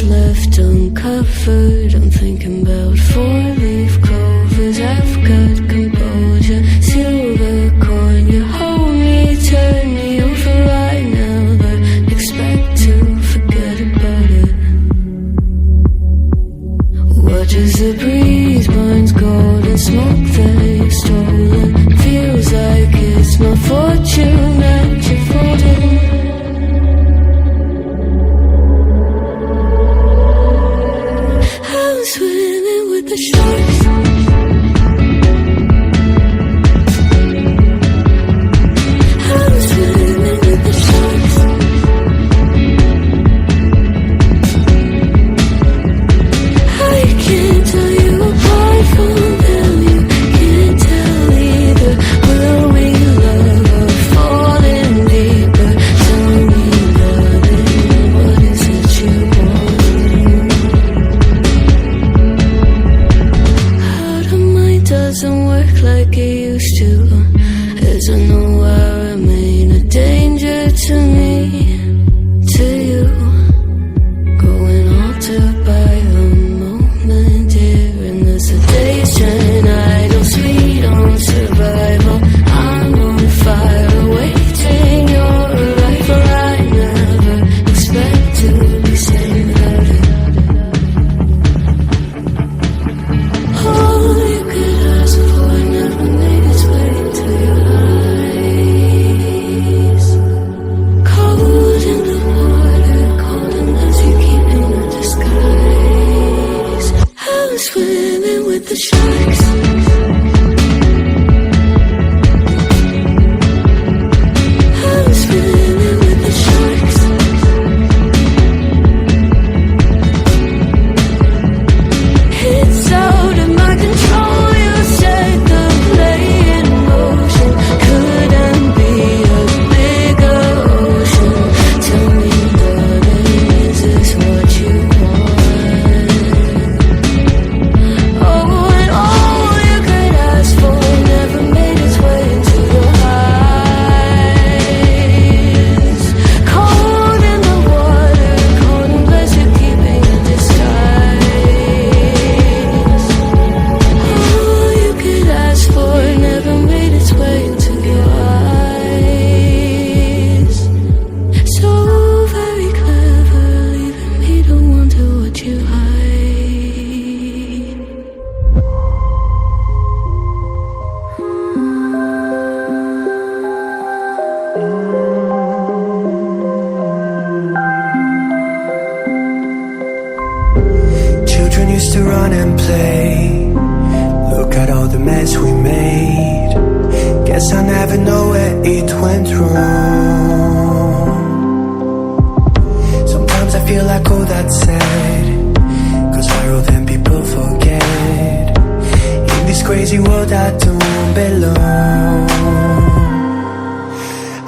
what's left uncovered. I'm thinking about four-leaf clovers. I've got composure, silver coin. You hold me, turn me over right now, but expect to forget about it. Watch as the breeze burns gold and smoke that you've stolen. Feels like it's my fortune that you're folding. I'm swimming with the sharks. I'm swimming with the sharks. I can't tell you apart from them. You can't tell either. Will we love or fall in deeper? Tell me, darling, what is it you want? Out of mind doesn't work like it used to. As I know I remain a danger to me, to you. Going altered by the moment, dear, and the sedation. Idle, sweet on survival. I'm on fire, awaiting your arrival. I never expect to be saved without it. All you could ask for never made its way to your eyes. Cold in the water, cold unless you keep in a disguise. I'm swimming with the sharks. I'm swimming with the sharks. It's out of my control. You set the play in motion. Couldn't be a bigger ocean. Tell me, darling, is this what you want? Oh, and all you could ask for never made its way into your eyes. Cold in the water, cold unless you're keeping a disguise. All you could ask for never made its way into your eyes. So very clever, leaving me to wonder what you hide. Children used to run and play. Look at all the mess we made. Guess I never know where it went wrong. Sometimes I feel like all that's sad, 'cause viral then people forget. In this crazy world I don't belong.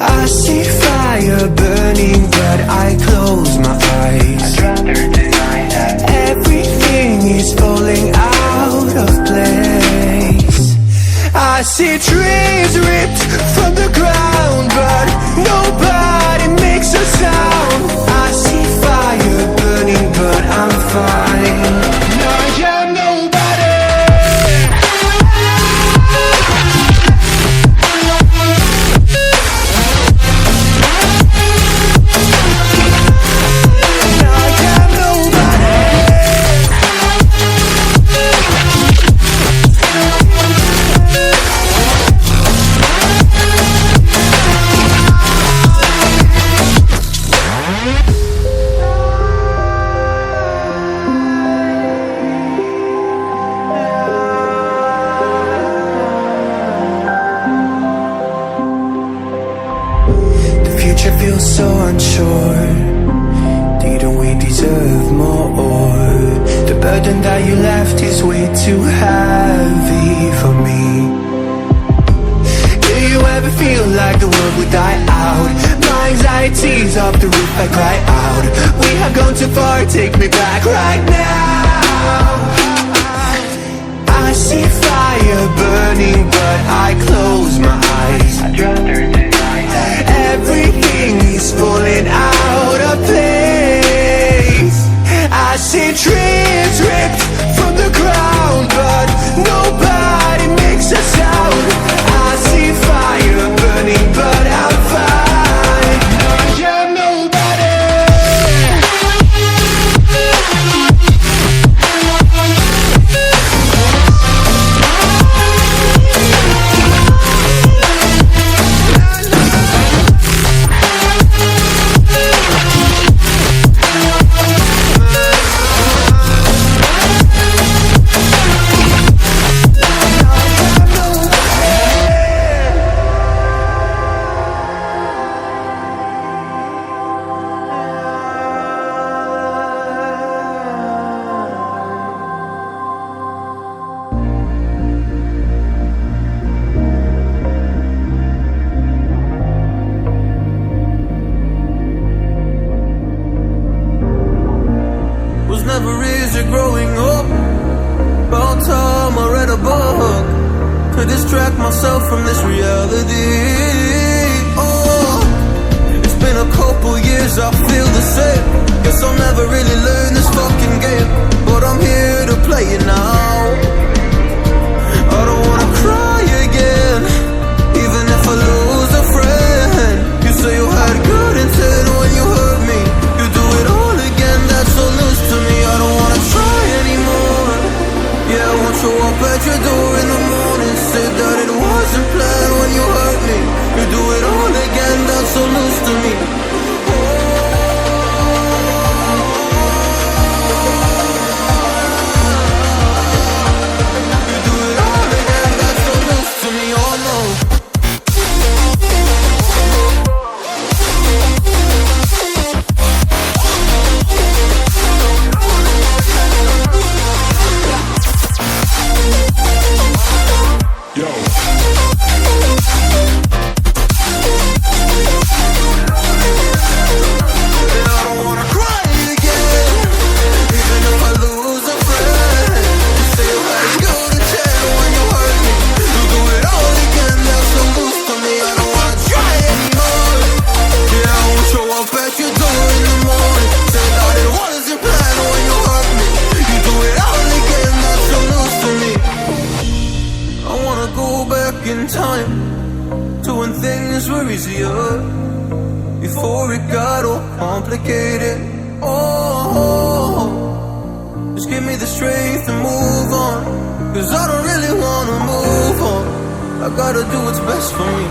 I see fire burning but I close my eyes. I'd rather deny that. Everything is falling out of place. I see trees ripped from the ground, but nobody makes a sound. I see fire burning, but I'm fine. I am nobody. I am nobody. The future feels so unsure. Didn't we deserve more? The burden that you left is way too heavy for me. Do you ever feel like the world would die out? My anxiety's off the roof, I cry out. We have gone too far, take me back right now. I see fire burning, but I close my eyes. I'd rather deny that. Everything is falling out of place. I to distract myself from this reality. Oh, it's been a couple years, I feel the same. Guess I'll never really learn this fucking game, but I'm here to play it now. I don't wanna cry again, even if I lose a friend. You say you had good intent when you hurt me. You do it all again, that's so loose to me. I don't wanna try anymore. Yeah, I won't show up at your door in the morning. Say that it wasn't planned when you hurt me. You do it all again, that's so loose to me. You do it all again, that's so loose to me. Oh no. In time to when things were easier, before it got all complicated. Oh, just give me the strength to move on, cause I don't really wanna move on. I gotta do what's best for me.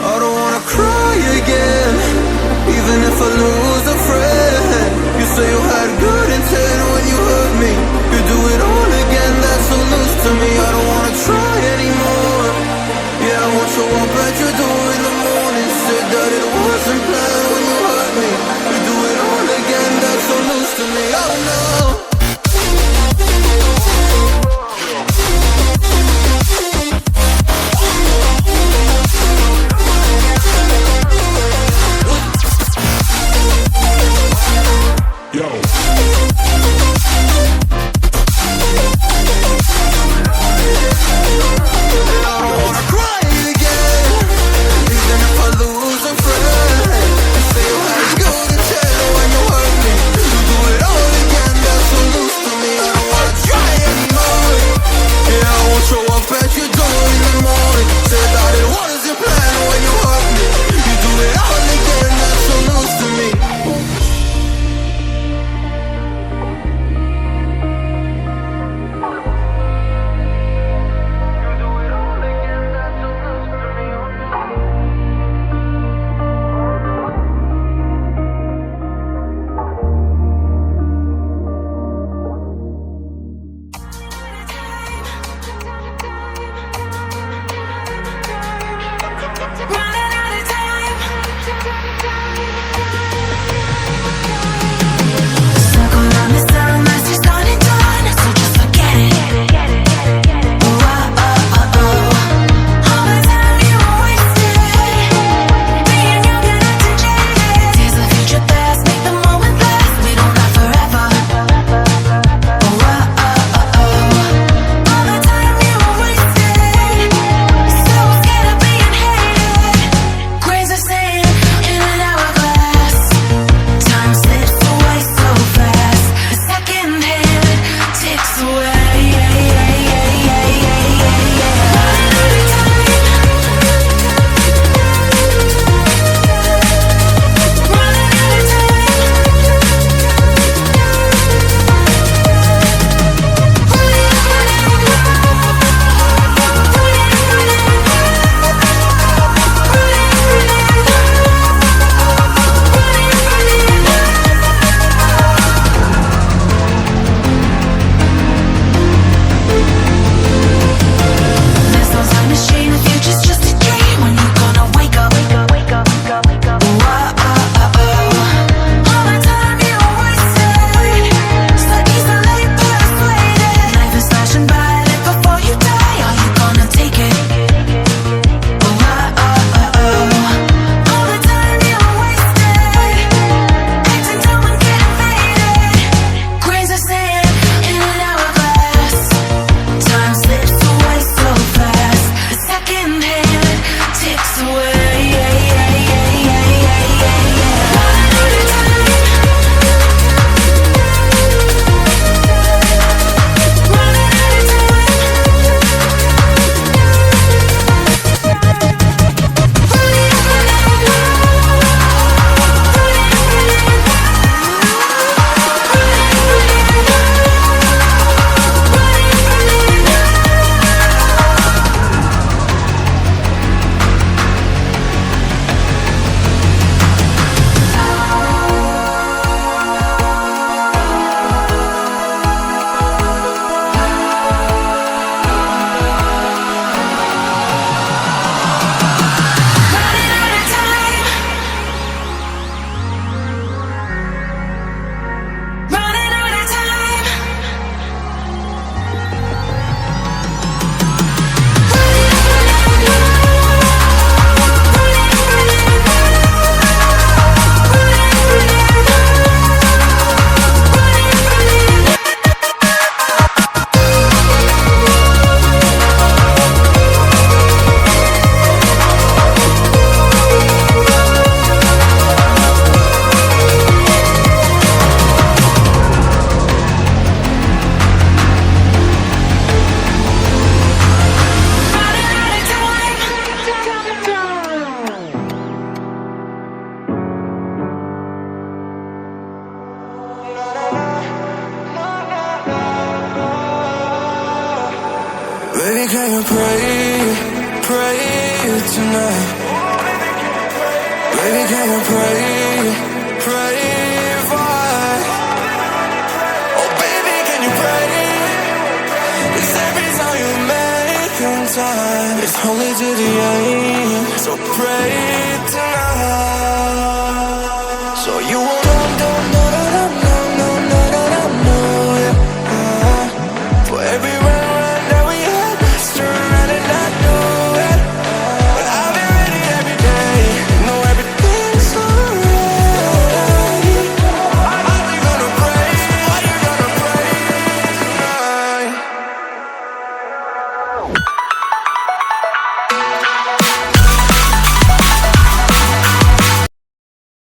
I don't wanna cry again, even if I lose a friend. You say you had good intent when you hurt me. You do it all again, that's so loose to me. I don't wanna try anymore. Yeah, I won't show up at your door in the morning. Said that it wasn't planned when you hurt me. You do it all again, that's so loose to me. Oh no. can you pray, pray tonight? Baby, can you pray, pray for us? Oh baby, can you pray? 'Cause every time you make in time, it's only to the end. So pray